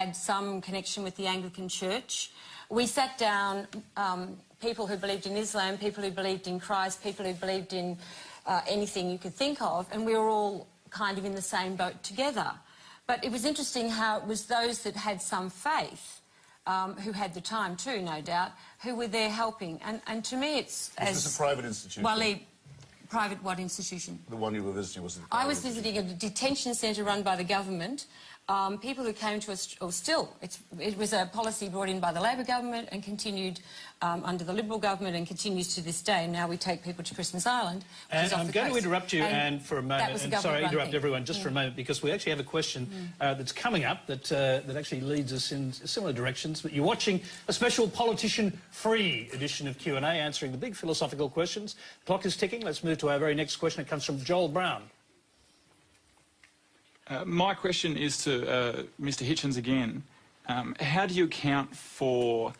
had some connection with the Anglican Church. We sat down, people who believed in Islam, people who believed in Christ, people who believed in anything you could think of, and we were all kind of in the same boat together. But it was interesting how it was those that had some faith, who had the time too, no doubt, who were there helping. And to me it's... Was this a private institution? Well, private what institution? The one you were visiting was... I was visiting a detention centre run by the government. People who came to us, or still, it was a policy brought in by the Labor government and continued under the Liberal government and continues to this day. Now we take people to Christmas Island, which and is off I'm the going coast. to interrupt you and for a moment, and sorry, interrupt everyone just for a moment, because we actually have a question that's coming up that actually leads us in similar directions. But you're watching a special politician-free edition of Q&A, answering the big philosophical questions. The clock is ticking. Let's move to our very next question. It comes from Joel Brown. My question is to Mr. Hitchens again. How do you account for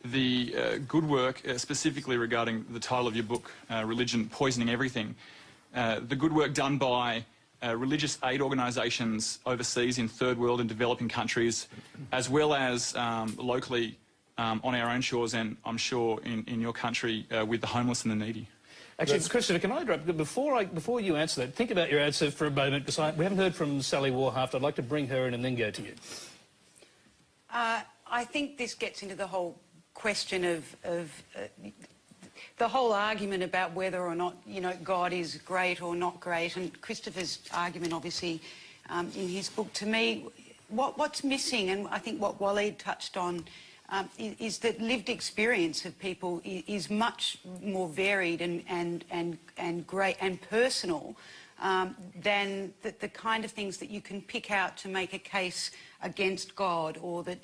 the good work, specifically regarding the title of your book, Religion Poisoning Everything, the good work done by religious aid organisations overseas in third world and developing countries, as well as locally on our own shores and I'm sure in your country with the homeless and the needy? Actually, Christopher, can I interrupt? Before you answer that, think about your answer for a moment, because we haven't heard from Sally Warhaft. I'd like to bring her in and then go to you. I think this gets into the whole question of the whole argument about whether or not, you know, God is great or not great, and Christopher's argument, obviously, in his book. To me, what's missing, and I think what Waleed touched on, is that lived experience of people is much more varied and great and personal than the kind of things that you can pick out to make a case against God, or that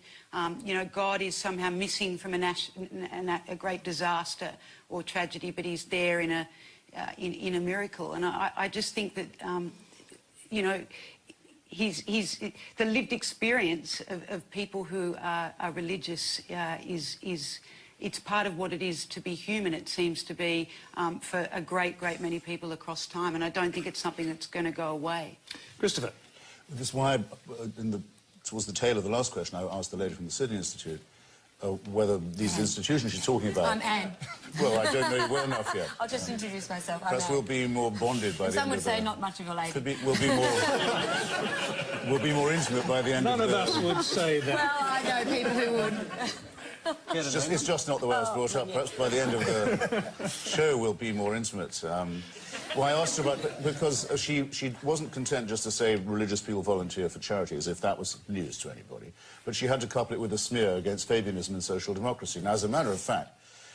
you know, God is somehow missing from a great disaster or tragedy, but he's there in a miracle. And I just think that you know, the lived experience of people who are religious it's part of what it is to be human, it seems to be, for a great many people across time, and I don't think it's something that's going to go away. Christopher. This is why, towards the tail of the last question, I asked the lady from the Sydney Institute whether these institutions you're talking about... I'm Anne. Well, I don't know you well enough yet. I'll just introduce myself. Perhaps we'll be more bonded by the end of the... Some would say not much of a lady. We'll be more intimate by the end of the... None of us would say that. Well, I know people who would. It's just not the way I was brought up. Perhaps by the end of the show we'll be more intimate. Well, I asked her about... Because she wasn't content just to say religious people volunteer for charity, as if that was news to anybody. But she had to couple it with a smear against Fabianism and social democracy. Now, as a matter of fact...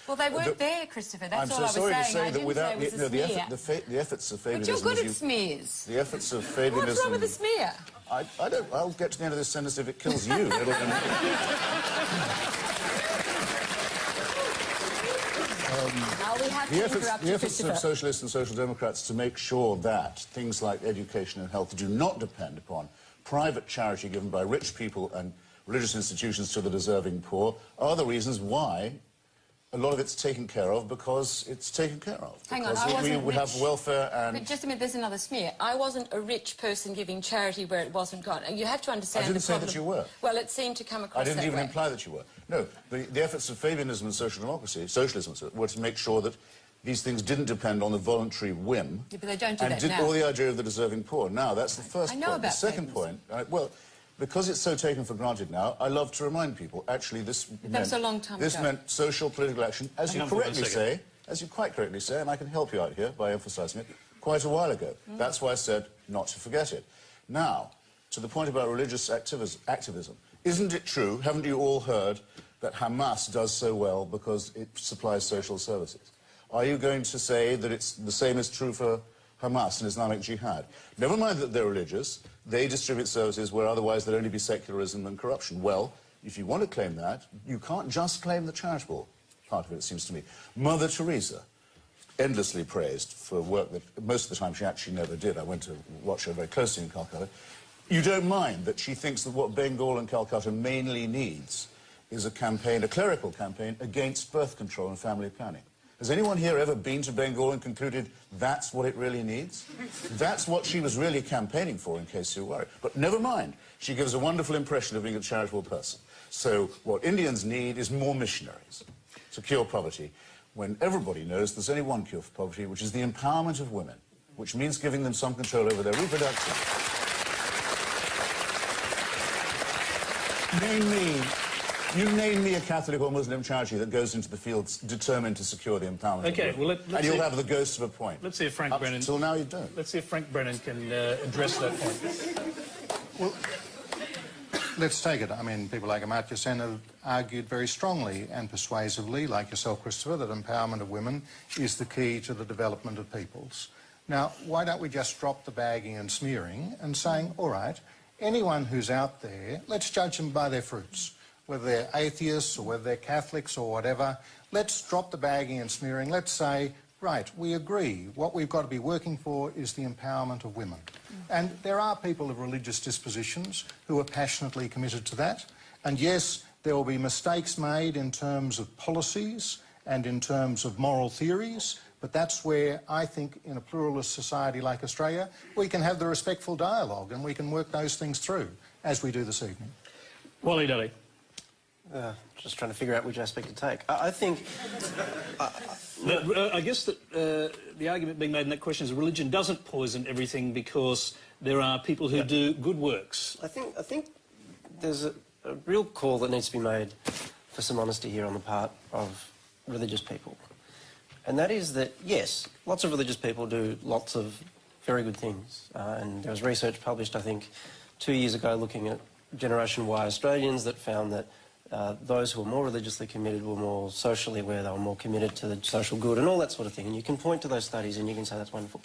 Well, they weren't there, Christopher. That's all I was saying. I'm so sorry to say that without the efforts of Fabianism... But you're good at smears. The efforts of Fabianism... What's wrong with the smear? I don't... I'll get to the end of this sentence if it kills you. The efforts of socialists and social democrats to make sure that things like education and health do not depend upon private charity given by rich people and religious institutions to the deserving poor are the reasons why a lot of it's taken care of, because it's taken care of. Hang on, I wasn't we have welfare and... But just a minute, there's another smear. I wasn't a rich person giving charity where it wasn't God. And you have to understand... I didn't say that you were. Well, it seemed to come across that way. I didn't even imply that you were. No, the efforts of Fabianism and social democracy, socialism, were to make sure that these things didn't depend on the voluntary whim. Yeah, but they don't do that now. Or the idea of the deserving poor. Now, that's the first point. I know about the second point, well, because it's so taken for granted now, I love to remind people, actually, this was a long time ago. meant social political action, as you correctly say, quite correctly say, and I can help you out here by emphasising it, quite a while ago. That's why I said not to forget it. Now, to the point about religious activism, isn't it true, haven't you all heard, that Hamas does so well because it supplies social services? Are you going to say that it's the same is true for Hamas and Islamic Jihad? Never mind that they're religious, they distribute services where otherwise there'd only be secularism and corruption. Well, if you want to claim that, you can't just claim the charitable part of it, it seems to me. Mother Teresa, endlessly praised for work that most of the time she actually never did. I went to watch her very closely in Calcutta. You don't mind that she thinks that what Bengal and Calcutta mainly needs is a campaign, a clerical campaign, against birth control and family planning. Has anyone here ever been to Bengal and concluded that's what it really needs? That's what she was really campaigning for, in case you're worried. But never mind. She gives a wonderful impression of being a charitable person. So what Indians need is more missionaries to cure poverty, when everybody knows there's only one cure for poverty, which is the empowerment of women, which means giving them some control over their reproduction. You name me a Catholic or Muslim charity that goes into the fields determined to secure the empowerment of women. Well, and you'll have the ghost of a point. Let's see if Frank Brennan... Until now you don't. Let's see if Frank Brennan can address that point. Well, let's take it. I mean, people like Amartya Sen have argued very strongly and persuasively, like yourself, Christopher, that empowerment of women is the key to the development of peoples. Now, why don't we just drop the bagging and smearing and saying, all right, anyone who's out there, let's judge them by their fruits. Whether they're atheists or whether they're Catholics or whatever, let's drop the bagging and smearing. Let's say, right, we agree. What we've got to be working for is the empowerment of women. And there are people of religious dispositions who are passionately committed to that. And yes, there will be mistakes made in terms of policies and in terms of moral theories, but that's where I think in a pluralist society like Australia, we can have the respectful dialogue and we can work those things through, as we do this evening. Wally Daly. Just trying to figure out which aspect to take. I think... I guess that the argument being made in that question is religion doesn't poison everything because there are people who do good works. I think there's a real call that needs to be made for some honesty here on the part of religious people. And that is that, yes, lots of religious people do lots of very good things. And there was research published, I think, 2 years ago looking at Generation Y Australians that found that those who were more religiously committed were more socially aware, they were more committed to the social good and all that sort of thing. And you can point to those studies and you can say that's wonderful.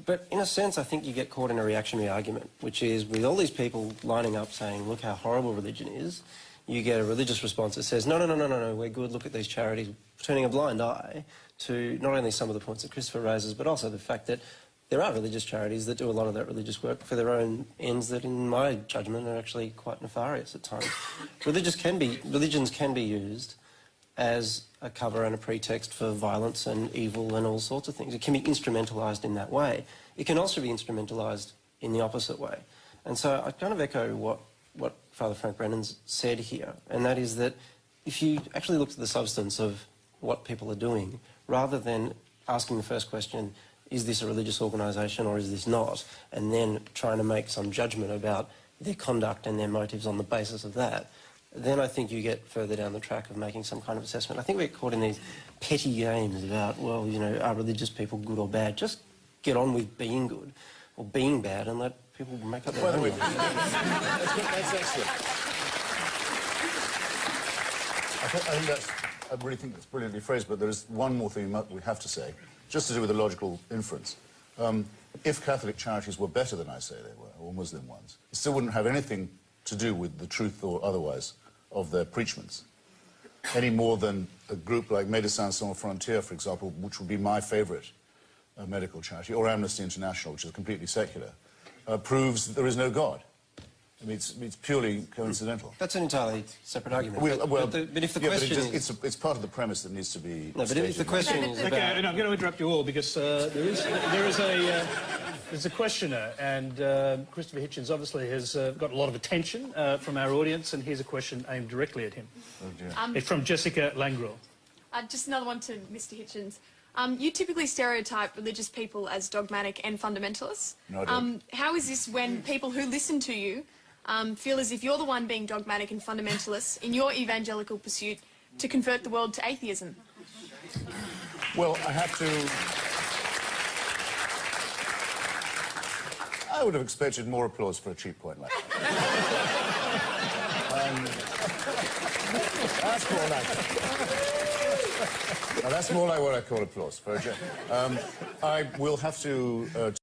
But in a sense, I think you get caught in a reactionary argument, which is with all these people lining up saying, look how horrible religion is, you get a religious response that says, no, we're good, look at these charities, turning a blind eye to not only some of the points that Christopher raises, but also the fact that there are religious charities that do a lot of that religious work for their own ends that, in my judgment, are actually quite nefarious at times. Religions can be used as a cover and a pretext for violence and evil and all sorts of things. It can be instrumentalised in that way. It can also be instrumentalised in the opposite way. And so I kind of echo what Father Frank Brennan's said here, and that is that if you actually look at the substance of what people are doing, rather than asking the first question, is this a religious organisation or is this not, and then trying to make some judgment about their conduct and their motives on the basis of that, then I think you get further down the track of making some kind of assessment. I think we're caught in these petty games about, well, you know, are religious people good or bad? Just get on with being good or being bad and let people make up their own. That's excellent. I really think that's brilliantly phrased, but there is one more thing we have to say, just to do with the logical inference. If Catholic charities were better than I say they were, or Muslim ones, it still wouldn't have anything to do with the truth or otherwise of their preachments, any more than a group like Médecins Sans Frontières, for example, which would be my favourite medical charity, or Amnesty International, which is completely secular, proves that there is no God. I mean, it's purely coincidental. That's an entirely separate argument. But if the question is... It's part of the premise that needs to be... No, but if the question is about... Okay, and I'm going to interrupt you all because there's a questioner, and Christopher Hitchens obviously has got a lot of attention from our audience, and here's a question aimed directly at him. Oh, dear. It's from Jessica Langrel. Just another one to Mr. Hitchens. You typically stereotype religious people as dogmatic and fundamentalists. No, I don't. How is this when people who listen to you feel as if you're the one being dogmatic and fundamentalist in your evangelical pursuit to convert the world to atheism? Well, I have to... I would have expected more applause for a cheap point like that. That's more like it. Now, that's more like what I call applause. I will have to...